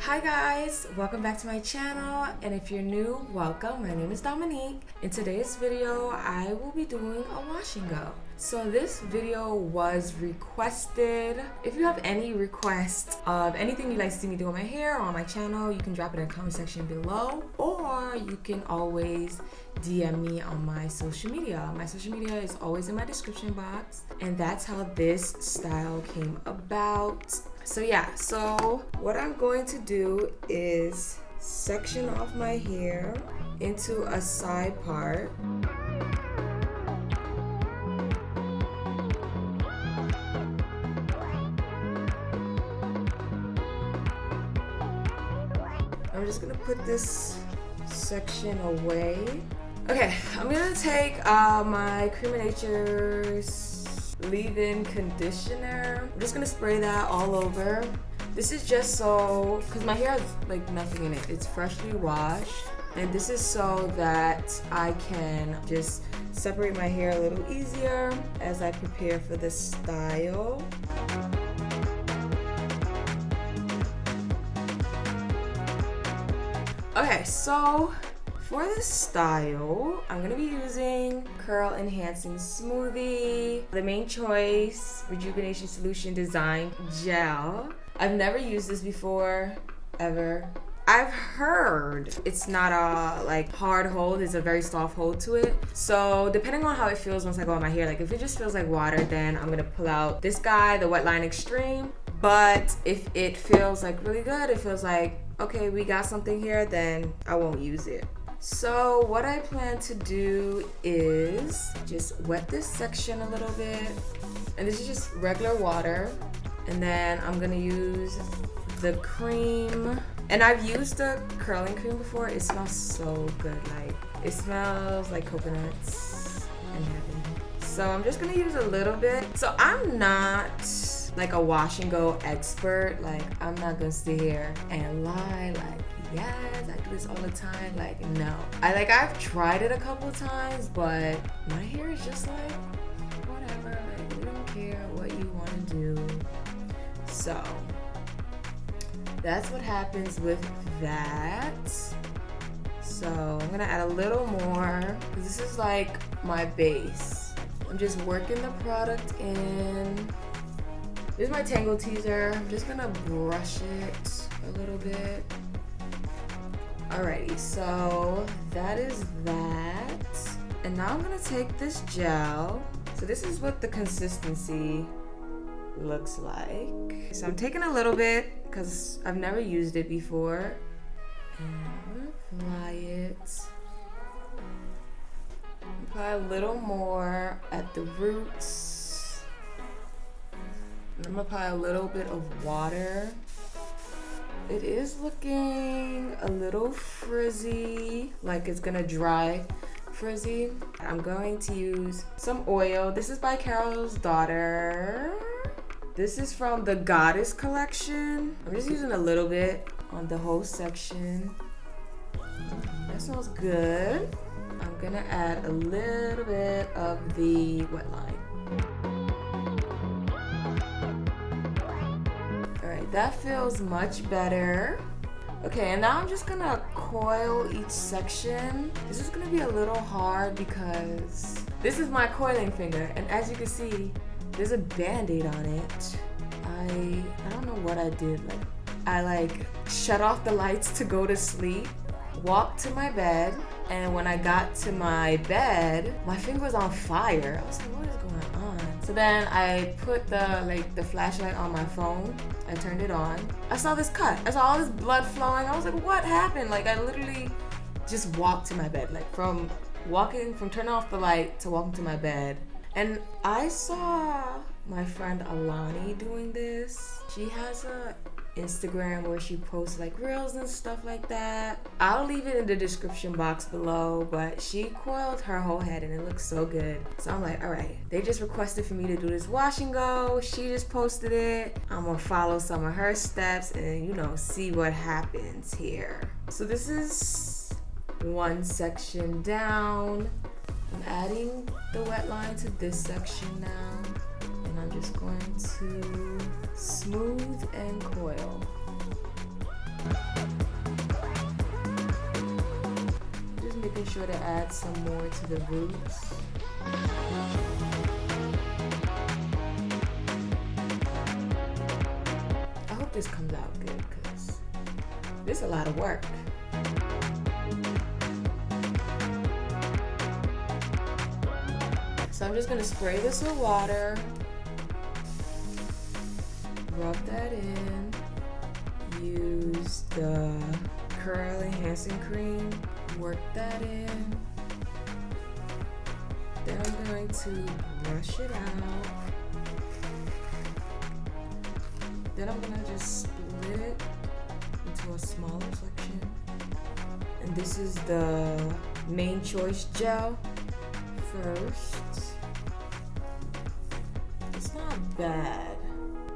Hi guys, welcome back to my channel, and if you're new, welcome. My name is Dominique. In today's video, I will be doing a wash and go. So this video was requested. If you have any requests of anything you'd like to see me do on my hair or on my channel, you can drop it in the comment section below, or you can always DM me on my social media. My social media is always in my description box, and that's how this style came about. So yeah, so what I'm going to do is section off my hair into a side part. I'm just gonna put this section away. Okay, I'm gonna take my Creme leave-in conditioner. I'm just gonna spray that all over. This is just so, because my hair has like nothing in it. It's freshly washed. And this is so that I can just separate my hair a little easier as I prepare for this style. Okay, so for this style, I'm gonna be using Curl Enhancing Smoothie, the Main Choice Rejuvenation Solution Design Gel. I've never used this before, ever. I've heard it's not a like hard hold, it's a very soft hold to it. So depending on how it feels once I go on my hair, like if it just feels like water, then I'm gonna pull out this guy, the Wet Line Extreme. But if it feels like really good, it feels like, okay, we got something here, then I won't use it. So what I plan to do is just wet this section a little bit. And this is just regular water. And then I'm gonna use the cream. And I've used the curling cream before. It smells so good. Like, it smells like coconuts and heaven. So I'm just gonna use a little bit. So I'm not like a wash and go expert. Like, I'm not gonna sit here and lie like, yes, I do this all the time. Like, no. I've tried it a couple times, but my hair is just like, whatever. Like, we don't care what you wanna do. So that's what happens with that. So I'm gonna add a little more, because this is like my base. I'm just working the product in. This is my Tangle Teaser. I'm just gonna brush it a little bit. Alrighty, so that is that. And now I'm gonna take this gel. So this is what the consistency looks like. So I'm taking a little bit because I've never used it before. And I'm gonna apply it. Apply a little more at the roots. And I'm gonna apply a little bit of water. It is looking a little frizzy, like it's gonna dry frizzy. I'm going to use some oil. This is by Carol's Daughter. This is from the Goddess collection. I'm just using a little bit on the whole section. That smells good. I'm gonna add a little bit of the Wet Line. That feels much better. Okay, and now I'm just gonna coil each section. This is gonna be a little hard because this is my coiling finger, and as you can see, there's a band-aid on it. I don't know what I did. I shut off the lights to go to sleep, walked to my bed, and when I got to my bed, my finger was on fire. I was like, what is going on? So then I put the flashlight on my phone. I turned it on. I saw this cut. I saw all this blood flowing. I was like, what happened? Like, I literally just walked to my bed. Like, from turning off the light to walking to my bed. And I saw my friend Alani doing this. She has a Instagram where she posts like reels and stuff like that. I'll leave it in the description box below, but she coiled her whole head and it looks so good. So I'm like, all right, they just requested for me to do this wash and go. She just posted it. I'm gonna follow some of her steps and, see what happens here. So this is one section down. I'm adding the wet line to this section now. And I'm just going to smooth and coil. sure to add some more to the roots. I hope this comes out good because this is a lot of work. So I'm just gonna spray this with water, rub that in, use the curl enhancing cream, work that in. Then I'm going to brush it out. Then I'm gonna just split it into a smaller section. And this is the main choice gel first. It's not bad,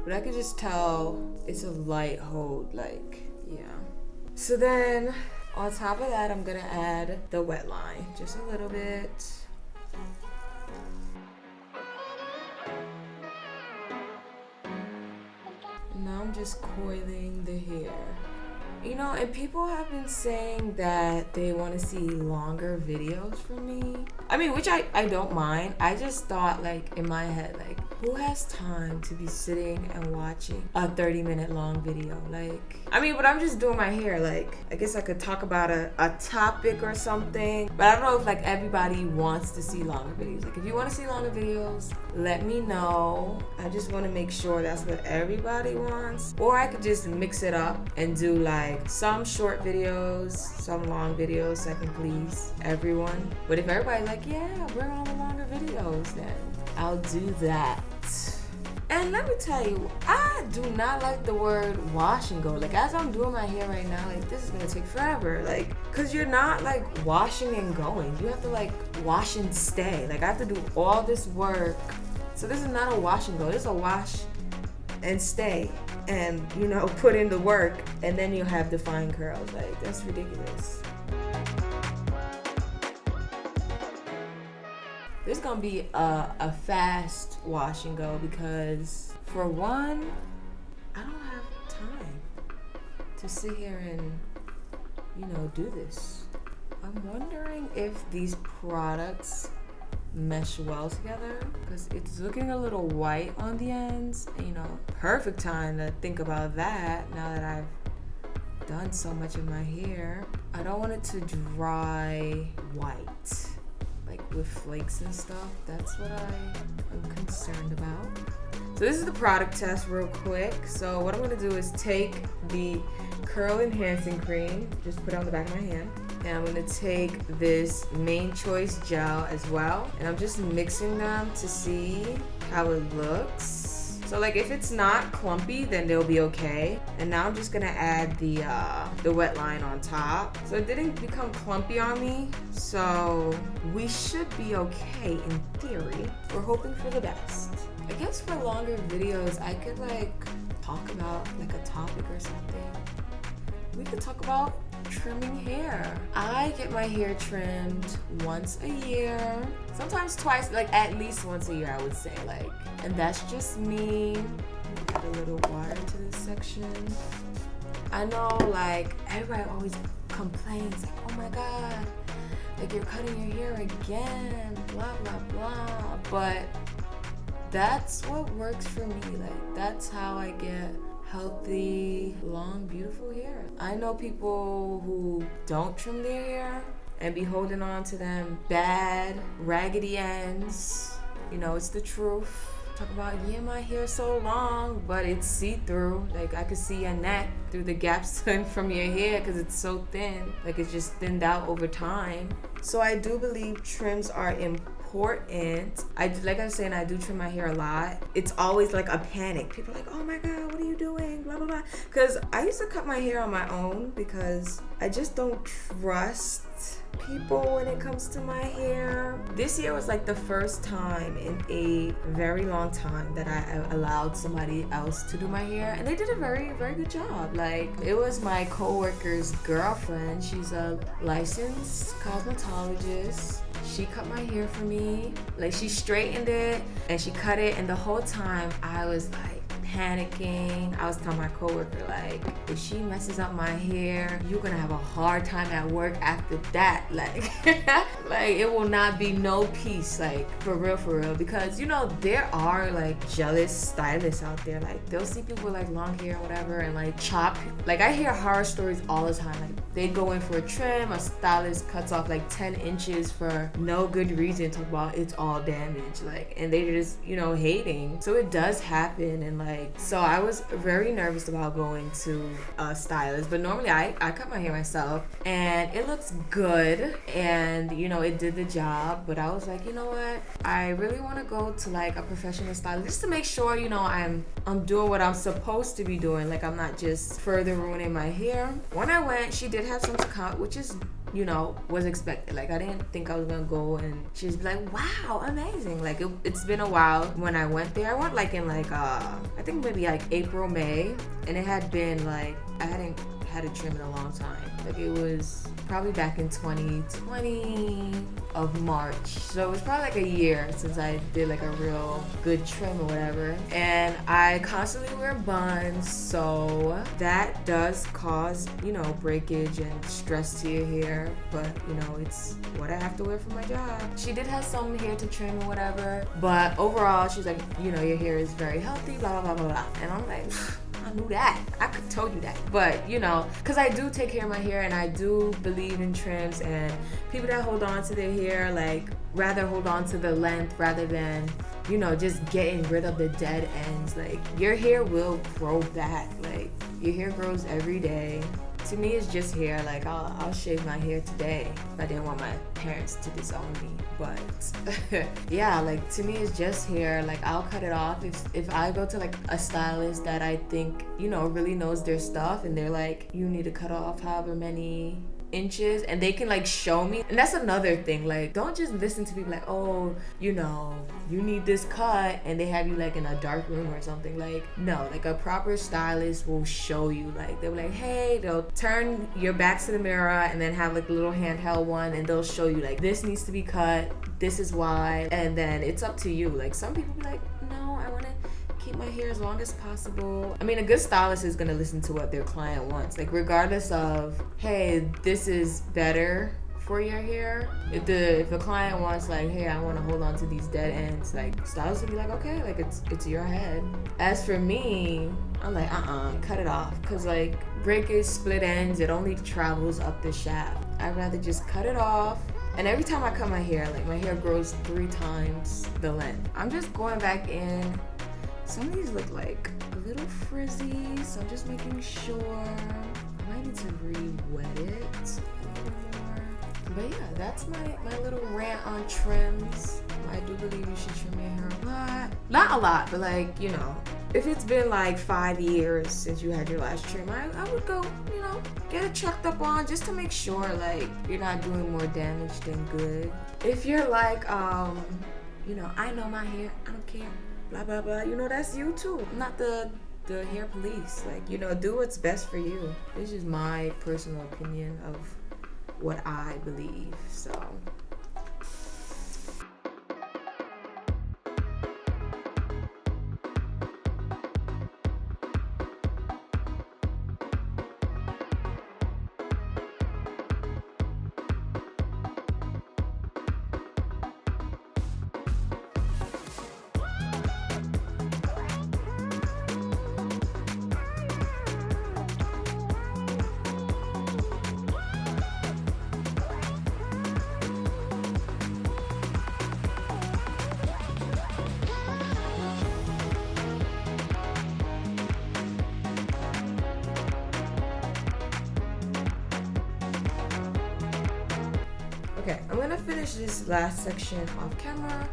but I could just tell it's a light hold, like, yeah. So then on top of that, I'm gonna add the wet line, just a little bit. Now I'm just coiling the hair. You know, and people have been saying that they want to see longer videos from me. I mean, which I don't mind. I just thought, like, in my head, like, who has time to be sitting and watching a 30-minute long video? Like, I mean, but I'm just doing my hair. Like, I guess I could talk about a topic or something. But I don't know if, like, everybody wants to see longer videos. Like, if you want to see longer videos, let me know. I just want to make sure that's what everybody wants. Or I could just mix it up and do, like, some short videos, some long videos, so I can please everyone. But if everybody's like, yeah, bring on the longer videos, then I'll do that. And let me tell you, I do not like the word wash and go. Like, as I'm doing my hair right now, like, this is gonna take forever. Like, cause you're not like washing and going. You have to like wash and stay. Like, I have to do all this work. So this is not a wash and go. This is a wash and stay. And, you know, put in the work, and then you have defined curls. Like, that's ridiculous. This is gonna be a fast wash and go because, for one, I don't have time to sit here and, you know, do this. I'm wondering if these products mesh well together because it's looking a little white on the ends. You know, perfect time to think about that now that I've done so much of my hair. I don't want it to dry white, like with flakes and stuff. That's what I am concerned about. So this is the product test real quick. So what I'm gonna do is take the curl enhancing cream, just put it on the back of my hand. And I'm gonna take this main choice gel as well. And I'm just mixing them to see how it looks. So like if it's not clumpy, then they'll be okay. And now I'm just gonna add the wet line on top. So it didn't become clumpy on me. So we should be okay in theory. We're hoping for the best. I guess for longer videos, I could like talk about like a topic or something. We could talk about trimming hair. I get my hair trimmed once a year, sometimes twice, like at least once a year I would say, like, and that's just me. Add a little water to this section. I know like everybody always complains like, oh my god, like you're cutting your hair again, blah blah blah, but that's what works for me. Like that's how I get healthy, long, beautiful hair. I know people who don't trim their hair and be holding on to them bad, raggedy ends. You know, it's the truth. Talk about, yeah, my hair's so long, but it's see-through. Like, I could see your neck through the gaps from your hair because it's so thin. Like, it's just thinned out over time. So I do believe trims are important. Like I was saying, I do trim my hair a lot. It's always like a panic. People are like, oh my god, what are you doing? Blah, blah, blah. Because I used to cut my hair on my own because I just don't trust people when it comes to my hair. This year was like the first time in a very long time that I allowed somebody else to do my hair, and they did a very, very good job. Like, it was my co-worker's girlfriend. She's a licensed cosmetologist. She cut my hair for me. Like, she straightened it and she cut it, and the whole time I was like panicking. I was telling my coworker, like, if she messes up my hair, you're gonna have a hard time at work after that. Like, like it will not be no peace, like for real. Because you know, there are like jealous stylists out there. Like they'll see people with like long hair or whatever and like chop. Like I hear horror stories all the time. Like they go in for a trim, a stylist cuts off like 10 inches for no good reason, talk about it's all damaged, like, and they just, you know, hating. So it does happen. And like, so I was very nervous about going to a stylist, but normally I cut my hair myself and it looks good and you know, it did the job. But I was like, you know what, I really want to go to like a professional stylist just to make sure, you know, I'm doing what I'm supposed to be doing, like I'm not just further ruining my hair. When I went, she did have some to cut, which is, you know, was expected. Like I didn't think I was gonna go and she's like, wow, amazing. Like it's been a while when I went there. I went like in like I think maybe like April, May, and it had been like I hadn't had a trim in a long time. Like it was probably back in 2020 of March. So it was probably like a year since I did like a real good trim or whatever. And I constantly wear buns, so that does cause, you know, breakage and stress to your hair. But you know, it's what I have to wear for my job. She did have some hair to trim or whatever, but overall she's like, you know, your hair is very healthy, blah blah blah blah blah. And I'm like, I knew that. I could told you that. But you know, because I do take care of my hair and I do believe in trims, and people that hold on to their hair, like rather hold on to the length rather than, you know, just getting rid of the dead ends. Like your hair will grow back. Like your hair grows every day. To me, it's just hair. Like I'll shave my hair today if I didn't want my parents to disown me. But yeah, like to me, it's just hair. Like I'll cut it off if I go to like a stylist that I think, you know, really knows their stuff, and they're like, you need to cut off however many inches, and they can like show me. And that's another thing, like don't just listen to people like, oh, you know, you need this cut, and they have you like in a dark room or something. Like no, like a proper stylist will show you. Like they'll be like, hey, they'll turn your back to the mirror and then have like a little handheld one, and they'll show you like this needs to be cut, this is why, and then it's up to you. Like some people be like, no, I want to keep my hair as long as possible. I mean, a good stylist is gonna listen to what their client wants, like regardless of, hey, this is better for your hair. If the client wants like, hey, I want to hold on to these dead ends, like stylist will be like, okay, like it's your head. As for me, I'm like, cut it off, because like breakage, split ends, it only travels up the shaft. I'd rather just cut it off. And every time I cut my hair, like my hair grows 3 times the length. I'm just going back in. Some of these look like a little frizzy, so I'm just making sure. I might need to re-wet it a little more. But yeah, that's my little rant on trims. I do believe you should trim your hair a lot. Not a lot, but like, you know, if it's been like 5 years since you had your last trim, I would go, you know, get it checked up on just to make sure like you're not doing more damage than good. If you're like, you know, I know my hair, I don't care, blah blah blah, you know, that's you too. I'm not the hair police. Like, you know, do what's best for you. This is my personal opinion of what I believe. So okay, I'm gonna finish this last section off camera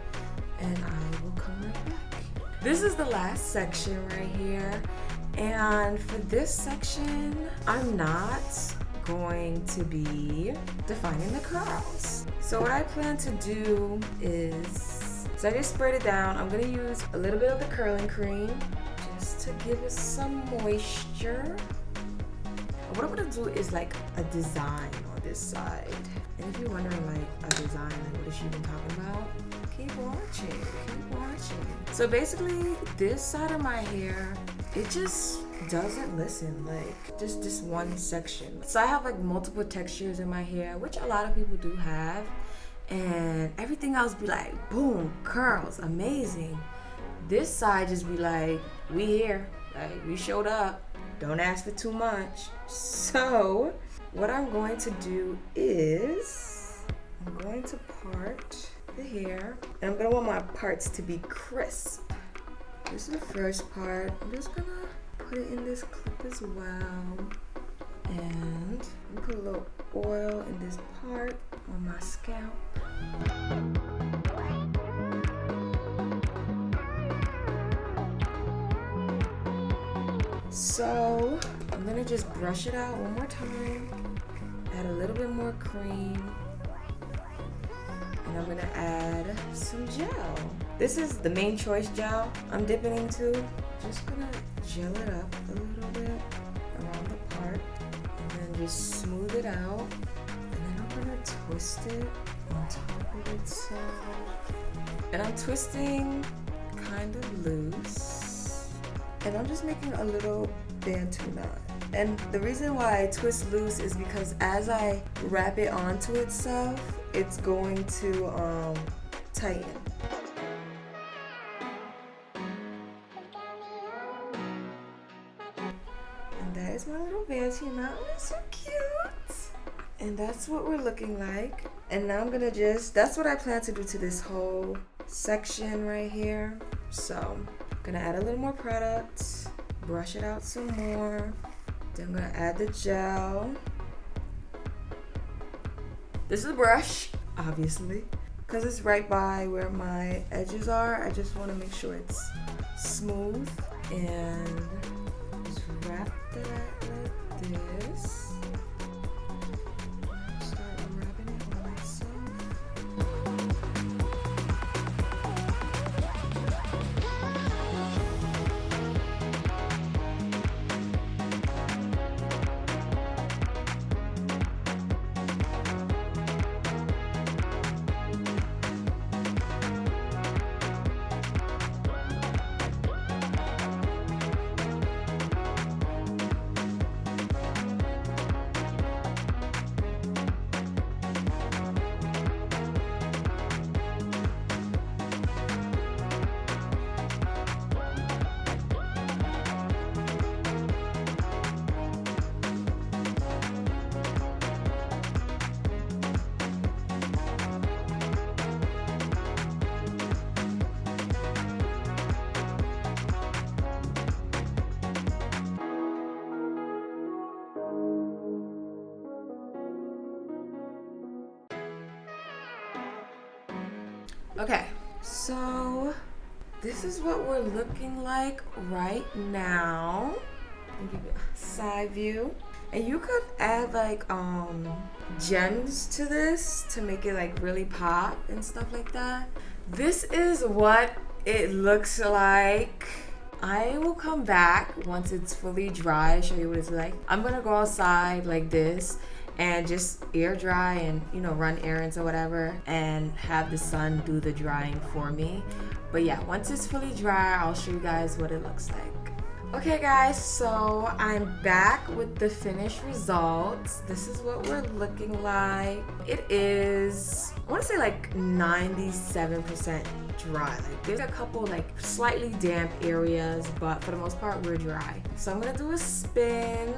and I will come right back. This is the last section right here, and for this section, I'm not going to be defining the curls. So what I plan to do is, so I just sprayed it down. I'm gonna use a little bit of the curling cream just to give it some moisture. What I'm gonna do is like a design on this side. And if you're wondering like a design, like what is she even talking about? Keep watching, keep watching. So basically, this side of my hair, it just doesn't listen, like just this one section. So I have like multiple textures in my hair, which a lot of people do have, and everything else be like, boom, curls, amazing. This side just be like, we here, like we showed up, don't ask for too much. So what I'm going to do is I'm going to part the hair, and I'm gonna want my parts to be crisp. This is the first part. I'm just gonna put it in this clip as well, and I'm put a little oil in this part on my scalp. So I'm gonna just brush it out one more time, add a little bit more cream, and I'm gonna add some gel. This is the main choice gel I'm dipping into. Just gonna gel it up a little bit around the part, and then just smooth it out. And then I'm gonna twist it on top of itself. And I'm twisting kind of loose. And I'm just making a little bantu knot. And the reason why I twist loose is because as I wrap it onto itself, it's going to tighten. And that is my little bantu knot. It's so cute. And that's what we're looking like. And now I'm gonna that's what I plan to do to this whole section right here. So I'm gonna add a little more product, brush it out some more. Then I'm gonna add the gel. This is a brush, obviously, because it's right by where my edges are. I just want to make sure it's smooth, and just wrap that like this. Start wrapping it on myself. Okay, so this is what we're looking like right now. I'll give you a side view. And you could add like gems to this to make it like really pop and stuff like that. This is what it looks like. I will come back once it's fully dry, show you what it's like. I'm gonna go outside like this and just air dry and, you know, run errands or whatever, and have the sun do the drying for me. But yeah, once it's fully dry, I'll show you guys what it looks like. Okay guys, so I'm back with the finished results. This is what we're looking like. It is, I want to say like 97% dry. Like there's a couple like slightly damp areas, but for the most part we're dry. So I'm gonna do a spin.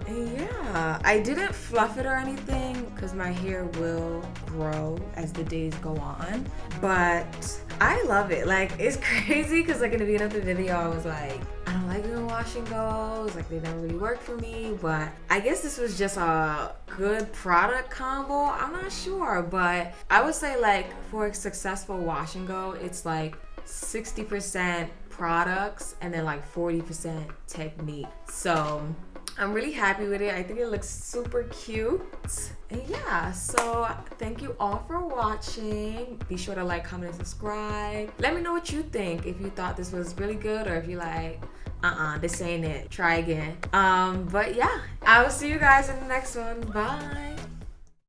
Yeah, I didn't fluff it or anything because my hair will grow as the days go on, but I love it. Like, it's crazy because like in the beginning of the video I was like, I don't like doing wash and goes, like they never really work for me, but I guess this was just a good product combo. I'm not sure, but I would say like for a successful wash and go, it's like 60% products and then like 40% technique. So I'm really happy with it. I think it looks super cute. And yeah, so thank you all for watching. Be sure to like, comment, and subscribe. Let me know what you think. If you thought this was really good, or if you like, this ain't it. Try again. But yeah, I will see you guys in the next one. Bye.